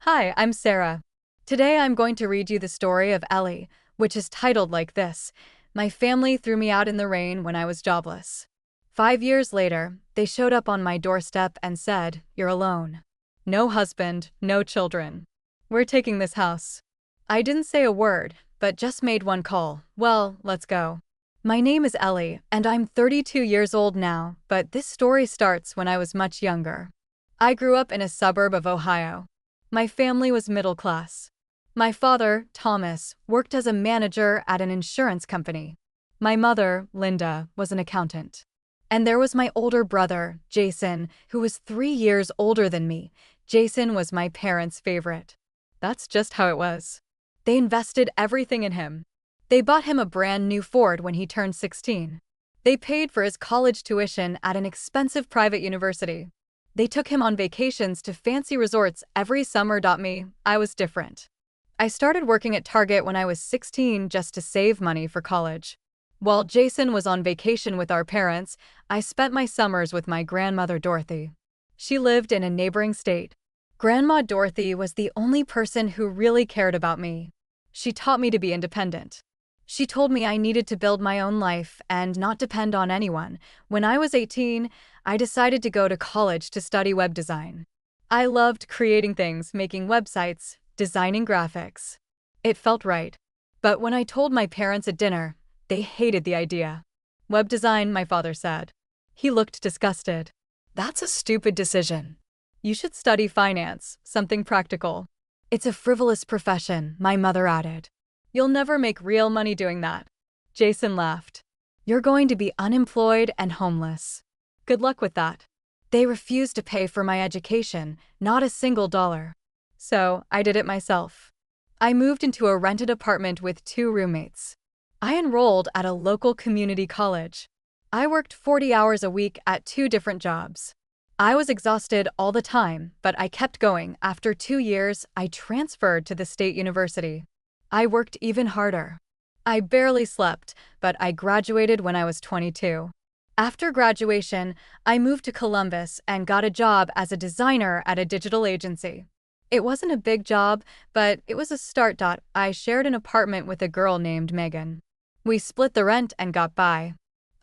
Hi, I'm Sarah. Today I'm going to read you the story of Ellie, which is titled like this: My family threw me out in the rain when I was jobless. 5 years later, they showed up on my doorstep and said, "You're alone. No husband, no children. We're taking this house." I didn't say a word, but just made one call. Well, let's go. My name is Ellie, and I'm 32 years old now, but this story starts when I was much younger. I grew up in a suburb of Ohio. My family was middle class. My father, Thomas, worked as a manager at an insurance company. My mother, Linda, was an accountant. And there was my older brother, Jason, who was 3 years older than me. Jason was my parents' favorite. That's just how it was. They invested everything in him. They bought him a brand new Ford when he turned 16. They paid for his college tuition at an expensive private university. They took him on vacations to fancy resorts every summer. Me, I was different. I started working at Target when I was 16 just to save money for college. While Jason was on vacation with our parents, I spent my summers with my grandmother Dorothy. She lived in a neighboring state. Grandma Dorothy was the only person who really cared about me. She taught me to be independent. She told me I needed to build my own life and not depend on anyone. When I was 18, I decided to go to college to study web design. I loved creating things, making websites, designing graphics. It felt right. But when I told my parents at dinner, they hated the idea. "Web design," my father said. He looked disgusted. "That's a stupid decision. You should study finance, something practical." "It's a frivolous profession," my mother added. "You'll never make real money doing that." Jason laughed. "You're going to be unemployed and homeless. Good luck with that." They refused to pay for my education, not a single dollar. So I did it myself. I moved into a rented apartment with 2 roommates. I enrolled at a local community college. I worked 40 hours a week at 2 different jobs. I was exhausted all the time, but I kept going. After 2 years, I transferred to the state university. I worked even harder. I barely slept, but I graduated when I was 22. After graduation, I moved to Columbus and got a job as a designer at a digital agency. It wasn't a big job, but it was a start. I shared an apartment with a girl named Megan. We split the rent and got by.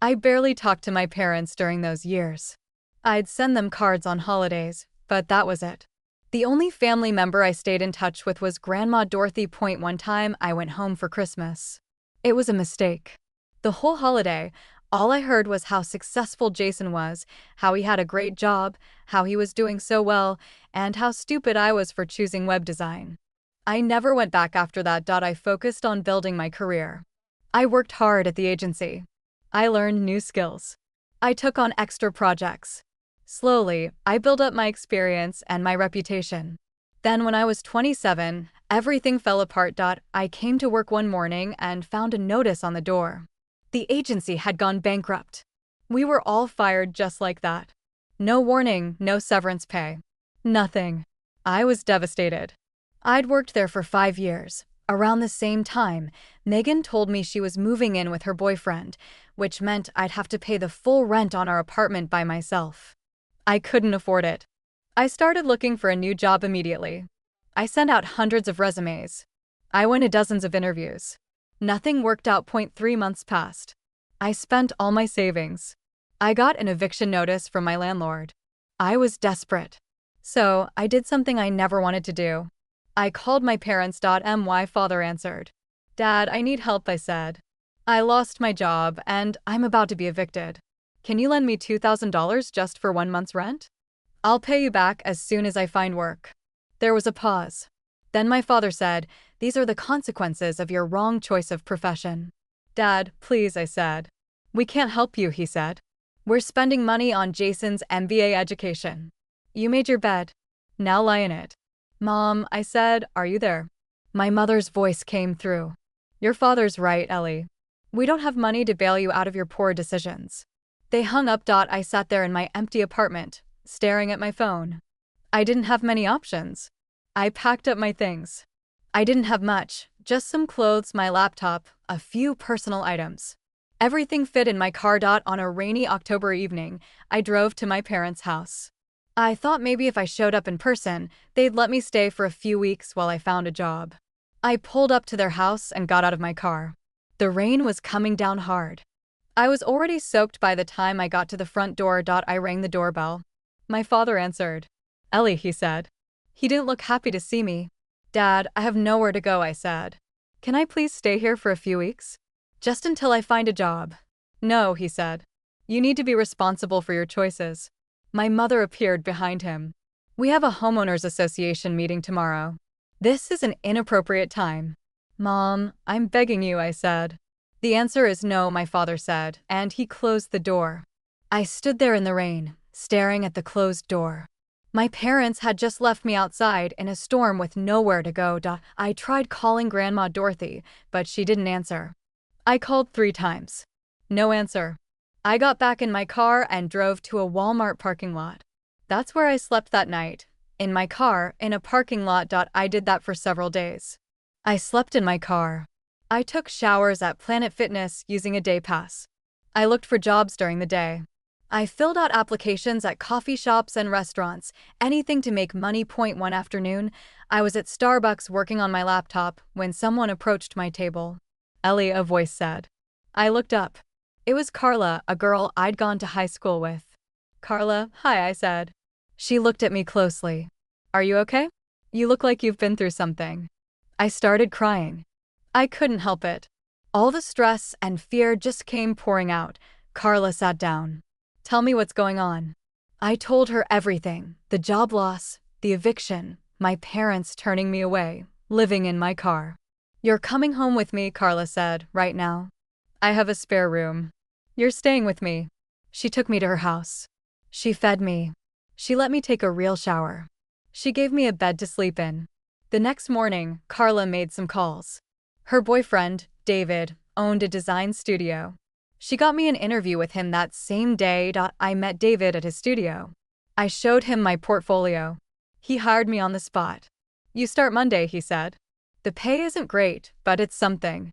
I barely talked to my parents during those years. I'd send them cards on holidays, but that was it. The only family member I stayed in touch with was Grandma Dorothy. One time I went home for Christmas. It was a mistake. The whole holiday, all I heard was how successful Jason was, how he had a great job, how he was doing so well, and how stupid I was for choosing web design. I never went back after that. I focused on building my career. I worked hard at the agency. I learned new skills. I took on extra projects. Slowly, I built up my experience and my reputation. Then when I was 27, everything fell apart. I came to work one morning and found a notice on the door. The agency had gone bankrupt. We were all fired just like that. No warning, no severance pay. Nothing. I was devastated. I'd worked there for 5 years. Around the same time, Megan told me she was moving in with her boyfriend, which meant I'd have to pay the full rent on our apartment by myself. I couldn't afford it. I started looking for a new job immediately. I sent out hundreds of resumes. I went to dozens of interviews. Nothing worked out. 3 months passed. I spent all my savings. I got an eviction notice from my landlord. I was desperate. So I did something I never wanted to do. I called my parents. My father answered. "Dad, I need help," I said. "I lost my job and I'm about to be evicted. Can you lend me $2,000 just for 1 month's rent? I'll pay you back as soon as I find work." There was a pause. Then my father said, "These are the consequences of your wrong choice of profession." "Dad, please," I said. "We can't help you," he said. "We're spending money on Jason's MBA education. You made your bed. Now lie in it." "Mom," I said, "are you there?" My mother's voice came through. "Your father's right, Ellie. We don't have money to bail you out of your poor decisions." They hung up. I sat there in my empty apartment, staring at my phone. I didn't have many options. I packed up my things. I didn't have much, just some clothes, my laptop, a few personal items. Everything fit in my car. On a rainy October evening, I drove to my parents' house. I thought maybe if I showed up in person, they'd let me stay for a few weeks while I found a job. I pulled up to their house and got out of my car. The rain was coming down hard. I was already soaked by the time I got to the front door. I rang the doorbell. My father answered. "Ellie," he said. He didn't look happy to see me. "Dad, I have nowhere to go," I said. "Can I please stay here for a few weeks? Just until I find a job." "No," he said. "You need to be responsible for your choices." My mother appeared behind him. "We have a homeowners association meeting tomorrow. This is an inappropriate time." "Mom, I'm begging you," I said. "The answer is no," my father said, and he closed the door. I stood there in the rain, staring at the closed door. My parents had just left me outside in a storm with nowhere to go. I tried calling Grandma Dorothy, but she didn't answer. I called 3 times. No answer. I got back in my car and drove to a Walmart parking lot. That's where I slept that night. In my car, in a parking lot. I did that for several days. I slept in my car. I took showers at Planet Fitness using a day pass. I looked for jobs during the day. I filled out applications at coffee shops and restaurants, anything to make money. One afternoon, I was at Starbucks working on my laptop when someone approached my table. "Ellie," a voice said. I looked up. It was Carla, a girl I'd gone to high school with. "Carla, hi," I said. She looked at me closely. "Are you okay? You look like you've been through something." I started crying. I couldn't help it. All the stress and fear just came pouring out. Carla sat down. "Tell me what's going on." I told her everything: the job loss, the eviction, my parents turning me away, living in my car. "You're coming home with me," Carla said, "right now. I have a spare room. You're staying with me." She took me to her house. She fed me. She let me take a real shower. She gave me a bed to sleep in. The next morning, Carla made some calls. Her boyfriend, David, owned a design studio. She got me an interview with him that same day. I met David at his studio. I showed him my portfolio. He hired me on the spot. "You start Monday," he said. "The pay isn't great, but it's something."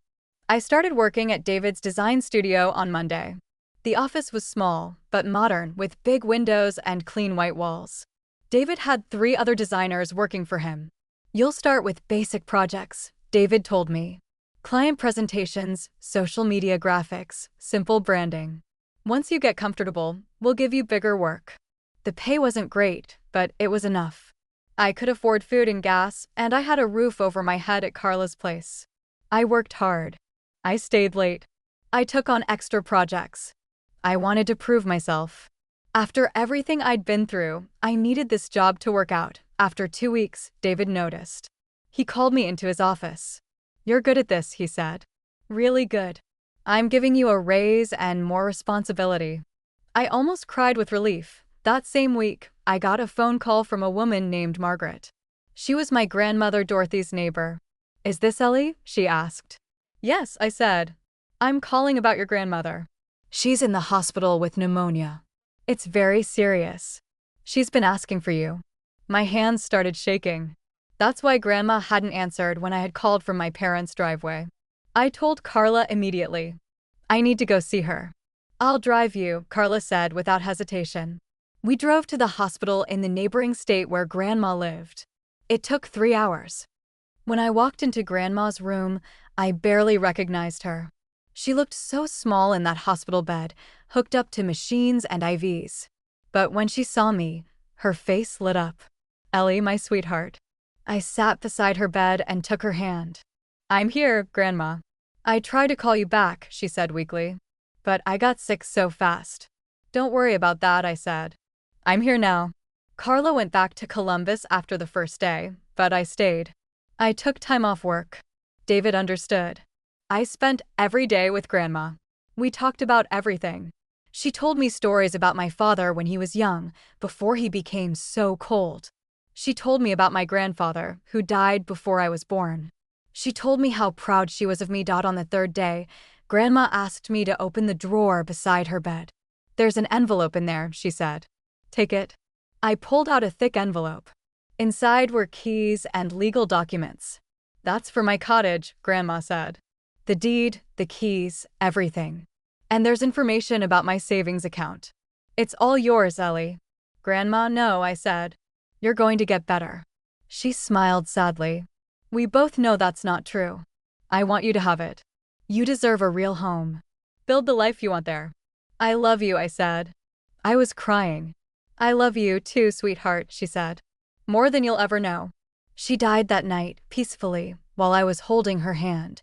I started working at David's design studio on Monday. The office was small, but modern, with big windows and clean white walls. David had 3 other designers working for him. "You'll start with basic projects," David told me. "Client presentations, social media graphics, simple branding. Once you get comfortable, we'll give you bigger work." The pay wasn't great, but it was enough. I could afford food and gas, and I had a roof over my head at Carla's place. I worked hard. I stayed late. I took on extra projects. I wanted to prove myself. After everything I'd been through, I needed this job to work out. After 2 weeks, David noticed. He called me into his office. "You're good at this," he said. "Really good. I'm giving you a raise and more responsibility." I almost cried with relief. That same week, I got a phone call from a woman named Margaret. She was my grandmother Dorothy's neighbor. "Is this Ellie?" she asked. "Yes," I said. "I'm calling about your grandmother. She's in the hospital with pneumonia. It's very serious. She's been asking for you." My hands started shaking. That's why Grandma hadn't answered when I had called from my parents' driveway. I told Carla immediately. "I need to go see her." "I'll drive you," Carla said without hesitation. We drove to the hospital in the neighboring state where Grandma lived. It took 3 hours. When I walked into Grandma's room, I barely recognized her. She looked so small in that hospital bed, hooked up to machines and IVs. But when she saw me, her face lit up. "Ellie, my sweetheart." I sat beside her bed and took her hand. "I'm here, Grandma." "I tried to call you back," she said weakly. "But I got sick so fast." "Don't worry about that," I said. "I'm here now." Carla went back to Columbus after the first day, but I stayed. I took time off work. David understood. I spent every day with Grandma. We talked about everything. She told me stories about my father when he was young, before he became so cold. She told me about my grandfather, who died before I was born. She told me how proud she was of me. On the 3rd day, Grandma asked me to open the drawer beside her bed. "There's an envelope in there," she said. "Take it." I pulled out a thick envelope. Inside were keys and legal documents. "That's for my cottage," Grandma said. "The deed, the keys, everything. And there's information about my savings account. It's all yours, Ellie." Grandma, no, I said. You're going to get better. She smiled sadly. We both know that's not true. I want you to have it. You deserve a real home. Build the life you want there. I love you, I said. I was crying. I love you too, sweetheart, she said. More than you'll ever know. She died that night, peacefully, while I was holding her hand.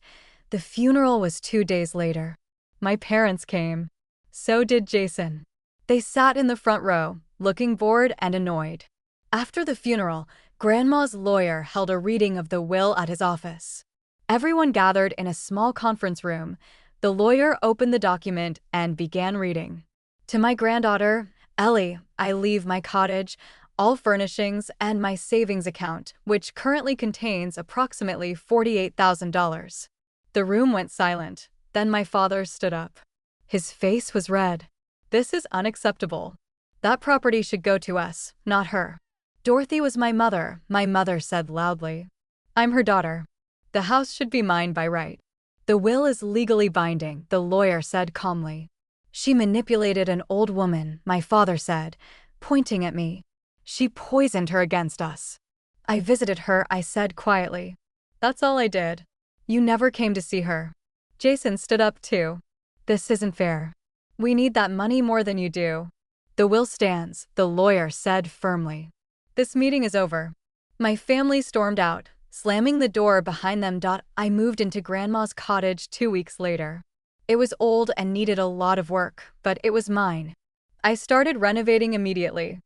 The funeral was 2 days later. My parents came. So did Jason. They sat in the front row, looking bored and annoyed. After the funeral, Grandma's lawyer held a reading of the will at his office. Everyone gathered in a small conference room. The lawyer opened the document and began reading. To my granddaughter, Ellie, I leave my cottage, all furnishings, and my savings account, which currently contains approximately $48,000. The room went silent. Then my father stood up. His face was red. This is unacceptable. That property should go to us, not her. Dorothy was my mother said loudly. I'm her daughter. The house should be mine by right. The will is legally binding, the lawyer said calmly. She manipulated an old woman, my father said, pointing at me. She poisoned her against us. I visited her, I said quietly. That's all I did. You never came to see her. Jason stood up too. This isn't fair. We need that money more than you do. The will stands, the lawyer said firmly. This meeting is over. My family stormed out, slamming the door behind them. I moved into Grandma's cottage 2 weeks later. It was old and needed a lot of work, but it was mine. I started renovating immediately.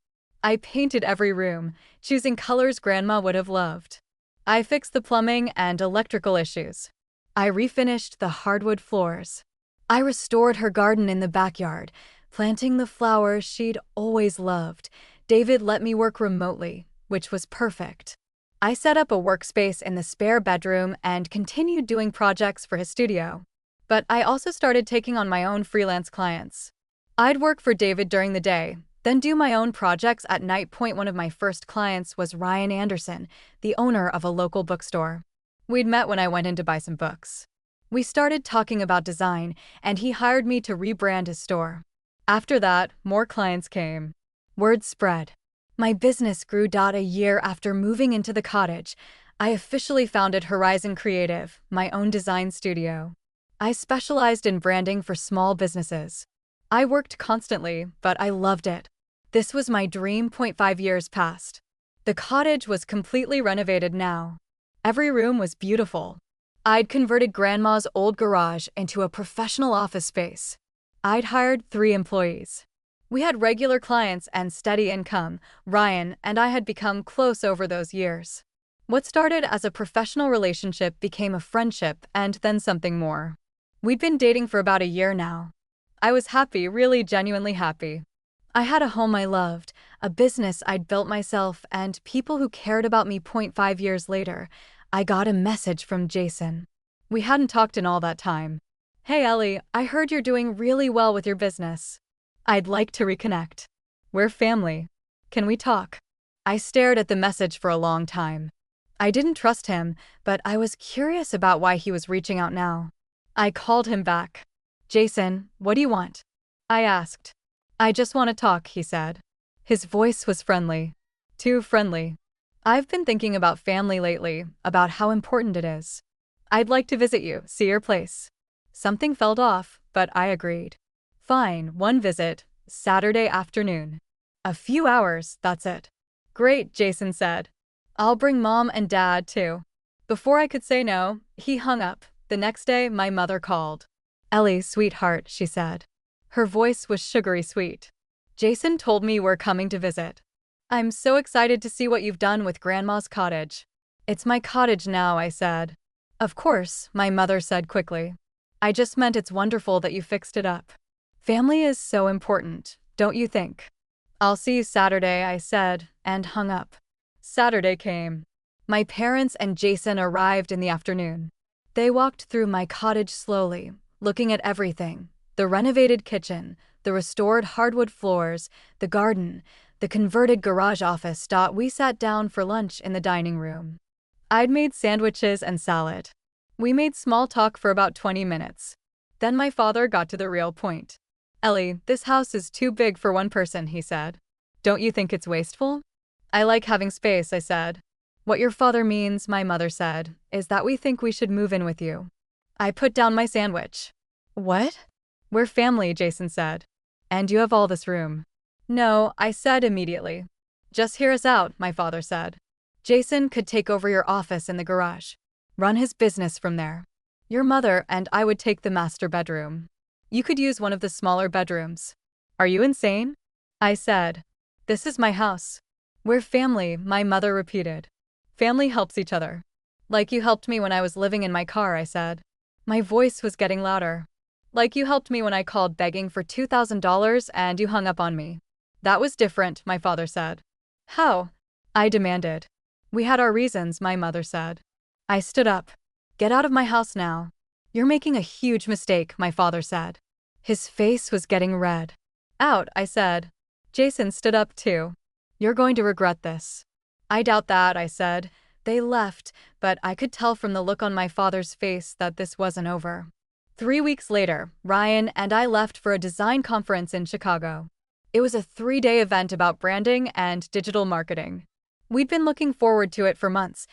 I painted every room, choosing colors Grandma would have loved. I fixed the plumbing and electrical issues. I refinished the hardwood floors. I restored her garden in the backyard, planting the flowers she'd always loved. David let me work remotely, which was perfect. I set up a workspace in the spare bedroom and continued doing projects for his studio. But I also started taking on my own freelance clients. I'd work for David during the day, then do my own projects at night. One of my first clients was Ryan Anderson, the owner of a local bookstore. We'd met when I went in to buy some books. We started talking about design, and he hired me to rebrand his store. After that, more clients came. Word spread. My business grew. A year after moving into the cottage, I officially founded Horizon Creative, my own design studio. I specialized in branding for small businesses. I worked constantly, but I loved it. This was my dream. 5 years passed. The cottage was completely renovated now. Every room was beautiful. I'd converted Grandma's old garage into a professional office space. I'd hired 3 employees. We had regular clients and steady income. Ryan and I had become close over those years. What started as a professional relationship became a friendship and then something more. We'd been dating for about a year now. I was happy, really genuinely happy. I had a home I loved, a business I'd built myself, and people who cared about me. 5 years later, I got a message from Jason. We hadn't talked in all that time. Hey Ellie, I heard you're doing really well with your business. I'd like to reconnect. We're family. Can we talk? I stared at the message for a long time. I didn't trust him, but I was curious about why he was reaching out now. I called him back. Jason, what do you want? I asked. I just want to talk, he said. His voice was friendly. Too friendly. I've been thinking about family lately, about how important it is. I'd like to visit you, see your place. Something felt off, but I agreed. Fine, one visit, Saturday afternoon. A few hours, that's it. Great, Jason said. I'll bring Mom and Dad too. Before I could say no, he hung up. The next day, my mother called. Ellie, sweetheart, she said. Her voice was sugary sweet. Jason told me we're coming to visit. I'm so excited to see what you've done with Grandma's cottage. It's my cottage now, I said. Of course, my mother said quickly. I just meant it's wonderful that you fixed it up. Family is so important, don't you think? I'll see you Saturday, I said, and hung up. Saturday came. My parents and Jason arrived in the afternoon. They walked through my cottage slowly, looking at everything. The renovated kitchen, the restored hardwood floors, the garden, the converted garage office. We sat down for lunch in the dining room. I'd made sandwiches and salad. We made small talk for about 20 minutes. Then my father got to the real point. Ellie, this house is too big for one person, he said. Don't you think it's wasteful? I like having space, I said. What your father means, my mother said, is that we think we should move in with you. I put down my sandwich. What? We're family, Jason said. And you have all this room. No, I said immediately. Just hear us out, my father said. Jason could take over your office in the garage. Run his business from there. Your mother and I would take the master bedroom. You could use one of the smaller bedrooms. Are you insane? I said. This is my house. We're family, my mother repeated. Family helps each other. Like you helped me when I was living in my car, I said. My voice was getting louder. Like you helped me when I called begging for $2,000 and you hung up on me. That was different, my father said. How? I demanded. We had our reasons, my mother said. I stood up. Get out of my house now. You're making a huge mistake, my father said. His face was getting red. Out, I said. Jason stood up too. You're going to regret this. I doubt that, I said. They left, but I could tell from the look on my father's face that this wasn't over. 3 weeks later, Ryan and I left for a design conference in Chicago. It was a 3-day event about branding and digital marketing. We'd been looking forward to it for months.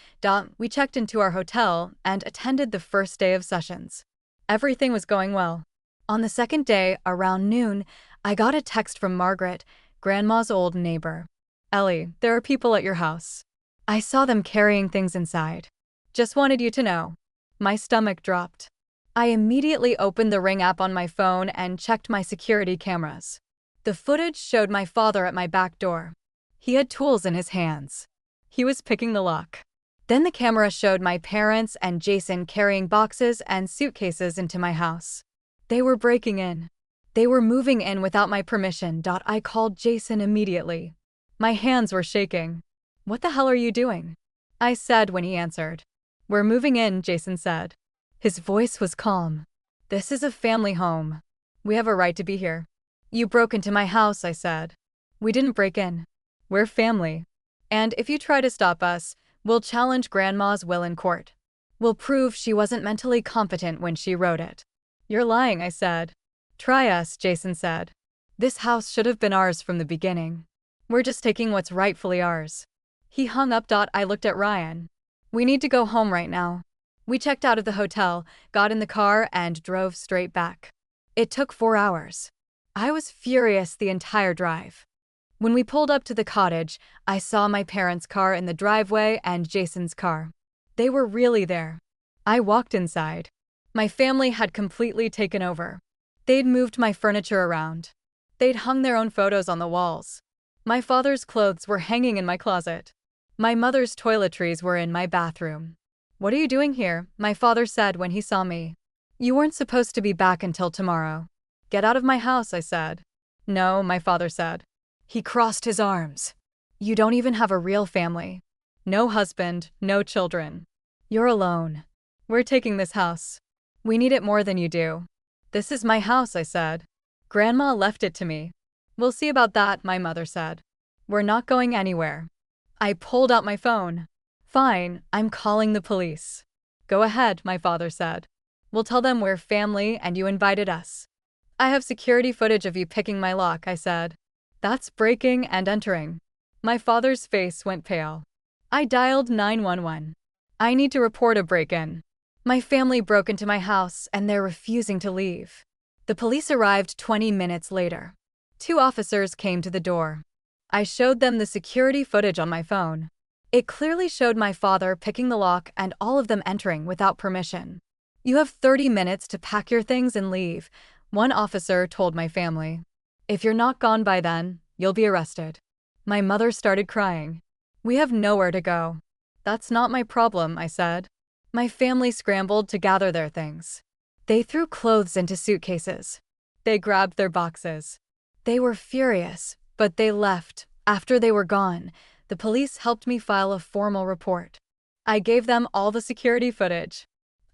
We checked into our hotel and attended the first day of sessions. Everything was going well. On the second day, around noon, I got a text from Margaret, Grandma's old neighbor. Ellie, there are people at your house. I saw them carrying things inside. Just wanted you to know. My stomach dropped. I immediately opened the Ring app on my phone and checked my security cameras. The footage showed my father at my back door. He had tools in his hands. He was picking the lock. Then the camera showed my parents and Jason carrying boxes and suitcases into my house. They were breaking in. They were moving in without my permission. I called Jason immediately. My hands were shaking. What the hell are you doing? I said when he answered. We're moving in, Jason said. His voice was calm. This is a family home. We have a right to be here. You broke into my house, I said. We didn't break in. We're family. And if you try to stop us, we'll challenge Grandma's will in court. We'll prove she wasn't mentally competent when she wrote it. You're lying, I said. Try us, Jason said. This house should have been ours from the beginning. We're just taking what's rightfully ours. He hung up. I looked at Ryan. We need to go home right now. We checked out of the hotel, got in the car, and drove straight back. It took 4 hours. I was furious the entire drive. When we pulled up to the cottage, I saw my parents' car in the driveway and Jason's car. They were really there. I walked inside. My family had completely taken over. They'd moved my furniture around. They'd hung their own photos on the walls. My father's clothes were hanging in my closet. My mother's toiletries were in my bathroom. What are you doing here? My father said when he saw me. You weren't supposed to be back until tomorrow. Get out of my house, I said. No, my father said. He crossed his arms. You don't even have a real family. No husband, no children. You're alone. We're taking this house. We need it more than you do. This is my house, I said. Grandma left it to me. We'll see about that, my mother said. We're not going anywhere. I pulled out my phone. Fine, I'm calling the police. Go ahead, my father said. We'll tell them we're family and you invited us. I have security footage of you picking my lock, I said. That's breaking and entering. My father's face went pale. I dialed 911. I need to report a break-in. My family broke into my house and they're refusing to leave. The police arrived 20 minutes later. 2 officers came to the door. I showed them the security footage on my phone. It clearly showed my father picking the lock and all of them entering without permission. You have 30 minutes to pack your things and leave, one officer told my family. If you're not gone by then, you'll be arrested. My mother started crying. We have nowhere to go. That's not my problem, I said. My family scrambled to gather their things. They threw clothes into suitcases. They grabbed their boxes. They were furious, but they left. After they were gone, the police helped me file a formal report. I gave them all the security footage.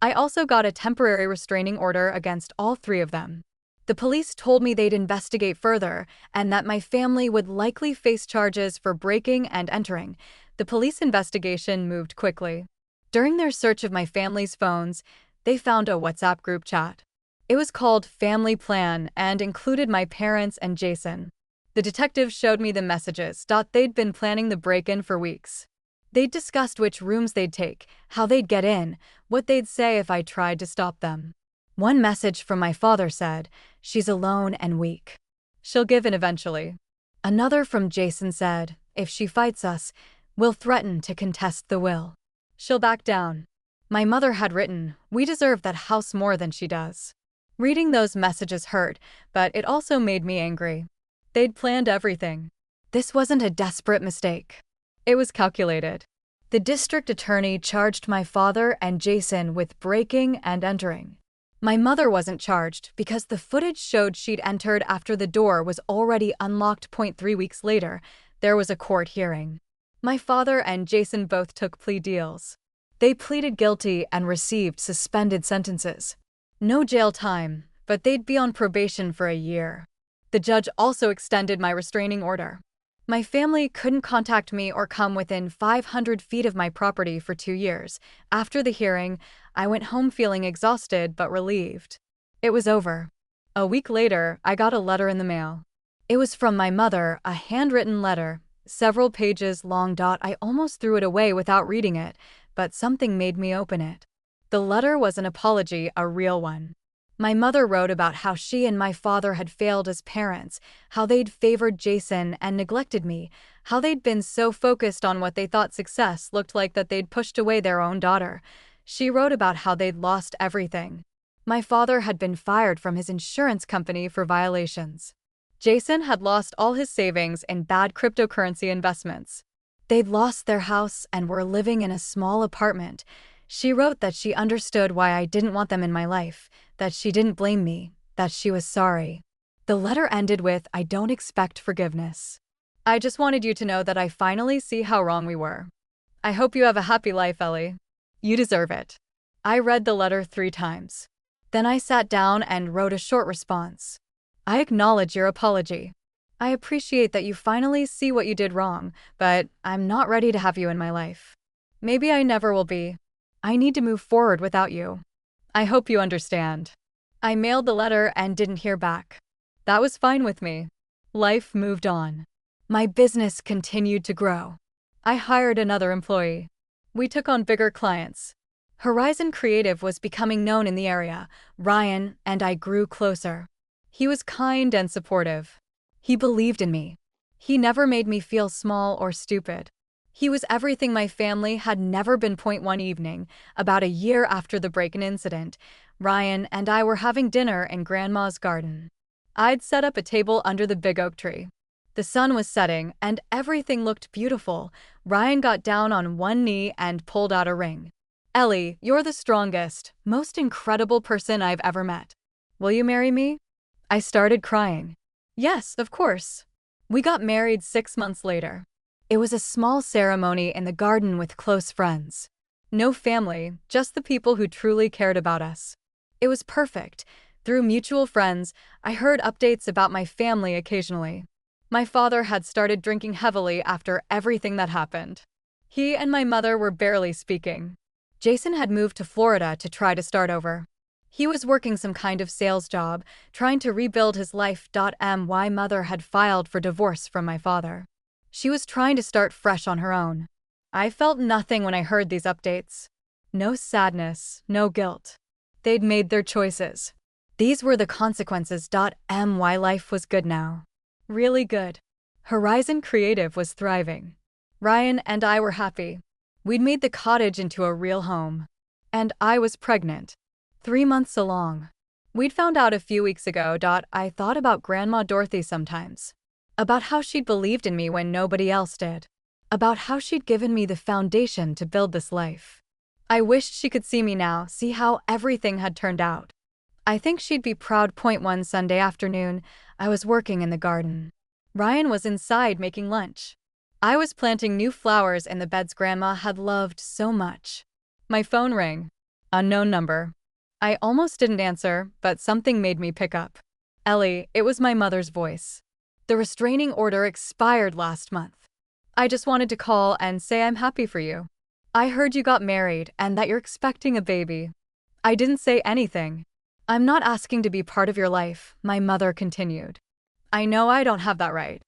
I also got a temporary restraining order against all 3 of them. The police told me they'd investigate further and that my family would likely face charges for breaking and entering. The police investigation moved quickly. During their search of my family's phones, they found a WhatsApp group chat. It was called Family Plan and included my parents and Jason. The detectives showed me the messages. They'd been planning the break-in for weeks. They'd discussed which rooms they'd take, how they'd get in, what they'd say if I tried to stop them. One message from my father said, "She's alone and weak. She'll give in eventually." Another from Jason said, "If she fights us, we'll threaten to contest the will. She'll back down." My mother had written, "We deserve that house more than she does." Reading those messages hurt, but it also made me angry. They'd planned everything. This wasn't a desperate mistake. It was calculated. The district attorney charged my father and Jason with breaking and entering. My mother wasn't charged because the footage showed she'd entered after the door was already unlocked. 3 weeks later, there was a court hearing. My father and Jason both took plea deals. They pleaded guilty and received suspended sentences. No jail time, but they'd be on probation for a year. The judge also extended my restraining order. My family couldn't contact me or come within 500 feet of my property for 2 years. After the hearing, I went home feeling exhausted but relieved. It was over. A week later, I got a letter in the mail. It was from my mother, a handwritten letter, several pages long. I almost threw it away without reading it, but something made me open it. The letter was an apology, a real one. My mother wrote about how she and my father had failed as parents, how they'd favored Jason and neglected me, how they'd been so focused on what they thought success looked like that they'd pushed away their own daughter. She wrote about how they'd lost everything. My father had been fired from his insurance company for violations. Jason had lost all his savings in bad cryptocurrency investments. They'd lost their house and were living in a small apartment. She wrote that she understood why I didn't want them in my life, that she didn't blame me, that she was sorry. The letter ended with, "I don't expect forgiveness. I just wanted you to know that I finally see how wrong we were. I hope you have a happy life, Ellie. You deserve it." I read the letter 3 times. Then I sat down and wrote a short response. "I acknowledge your apology. I appreciate that you finally see what you did wrong, but I'm not ready to have you in my life. Maybe I never will be. I need to move forward without you. I hope you understand." I mailed the letter and didn't hear back. That was fine with me. Life moved on. My business continued to grow. I hired another employee. We took on bigger clients. Horizon Creative was becoming known in the area. Ryan and I grew closer. He was kind and supportive. He believed in me. He never made me feel small or stupid. He was everything my family had never been. One evening, about a year after the break-in incident, Ryan and I were having dinner in Grandma's garden. I'd set up a table under the big oak tree. The sun was setting and everything looked beautiful. Ryan got down on one knee and pulled out a ring. "Ellie, you're the strongest, most incredible person I've ever met. Will you marry me?" I started crying. "Yes, of course." We got married 6 months later. It was a small ceremony in the garden with close friends. No family, just the people who truly cared about us. It was perfect. Through mutual friends, I heard updates about my family occasionally. My father had started drinking heavily after everything that happened. He and my mother were barely speaking. Jason had moved to Florida to try to start over. He was working some kind of sales job, trying to rebuild his life. My mother had filed for divorce from my father. She was trying to start fresh on her own. I felt nothing when I heard these updates. No sadness, no guilt. They'd made their choices. These were the consequences. My life was good now. Really good. Horizon Creative was thriving. Ryan and I were happy. We'd made the cottage into a real home. And I was pregnant. 3 months along. We'd found out a few weeks ago. I thought about Grandma Dorothy sometimes. About how she'd believed in me when nobody else did. About how she'd given me the foundation to build this life. I wished she could see me now, see how everything had turned out. I think she'd be proud. One Sunday afternoon, I was working in the garden. Ryan was inside making lunch. I was planting new flowers in the beds Grandma had loved so much. My phone rang. Unknown number. I almost didn't answer, but something made me pick up. "Ellie," it was my mother's voice. "The restraining order expired last month. I just wanted to call and say I'm happy for you. I heard you got married and that you're expecting a baby." I didn't say anything. "I'm not asking to be part of your life," my mother continued. I know I don't have that right.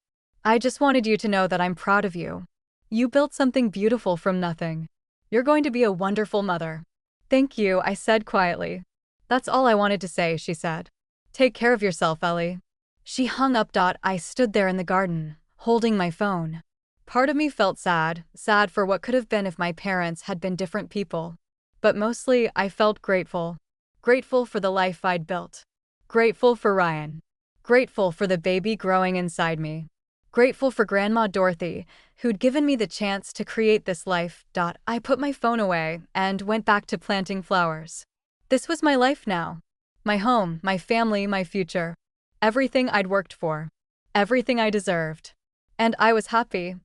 I just wanted you to know that I'm proud of you. You built something beautiful from nothing. You're going to be a wonderful mother. Thank you, I said quietly. That's all I wanted to say, she said. Take care of yourself, Ellie. She hung up. I stood there in the garden, holding my phone. Part of me felt sad for what could have been if my parents had been different people. But mostly, I felt grateful. Grateful for the life I'd built. Grateful for Ryan. Grateful for the baby growing inside me. Grateful for Grandma Dorothy, who'd given me the chance to create this life. I put my phone away and went back to planting flowers. This was my life now. My home, my family, my future. Everything I'd worked for. Everything I deserved. And I was happy.